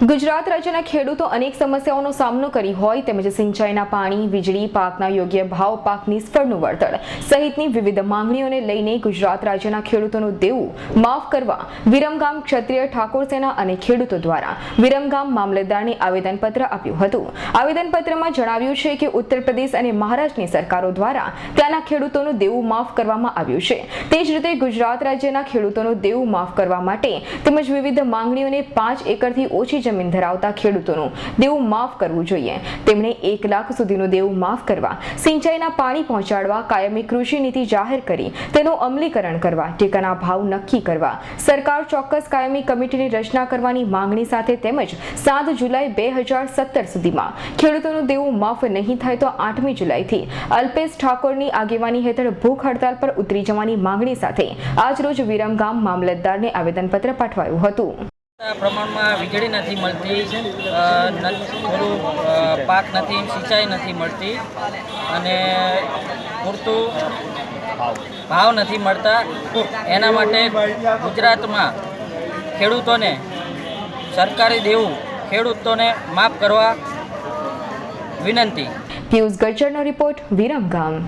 ગુજરાત રાજ્યના ખેડૂતો અનેક સમસ્યાઓનો સામનો કરી હોય તેમજ સિંચાઈના પાણી, વીજળી, પાકના યોગ્ય ભાવ, પાક નિષ્ફળનું વળતર સહિતની વિવિધ માંગણીઓને લઈને ગુજરાત રાજ્યના ખેડૂતોનું દેવું માફ કરવા વિરમગામ ક્ષત્રિય ઠાકોર સેના અને ખેડૂતો દ્વારા વિરમગામ મામલતદારને આવેદનપત્ર આપ્યું હતું। આવેદનપત્રમાં જણાવ્યું છે કે ઉત્તર પ્રદેશ અને મહારાષ્ટ્રની સરકારો દ્વારા ત્યાંના ખેડૂતોનું દેવું માફ કરવામાં આવ્યું છે। તે જ રીતે ગુજરાત રાજ્યના ખેડૂતોનું દેવું માફ કરવા માટે તેમજ વિવિધ માંગણીઓને 5 એકરથી ઓછી જમીન ધરાવતા ખેડૂતોનું દેવું માફ કરવું જોઈએ। તેમણે 1 લાખ સુધીનું દેવું માફ કરવા, સિંચાઈના પાણી પહોંચાડવા, કાયમી કૃષિ નીતિ જાહેર કરી તેનું અમલીકરણ કરવા, ટેકાના ભાવ નક્કી કરવા, સરકાર ચોક્કસ કાયમી કમિટીની રચના કરવાની માંગણી સાથે તેમજ 7 જુલાઈ 2017 સુધીમાં ખેડૂતોનું દેવું માફ નહીં થાય તો 8મી જુલાઈથી અલ્પેશ ઠાકોરની આગેવાની હેઠળ ભૂખ હડતાલ પર ઉતરી જવાની માંગણી સાથે આજરોજ વિરમગામ મામલતદારને આવેદનપત્ર પાઠવાયું હતું। પ્રમાણમાં વીજળી નથી મળતી, થોડું પાક નથી, સિંચાઈ નથી મળતી અને પૂરતું ભાવ નથી મળતા। એના માટે ગુજરાતમાં ખેડૂતોને સરકારી દેવું ખેડૂતોને માફ કરવા વિનંતી। પિયુષ ગજ્જરનો રિપોર્ટ, વિરમગામ।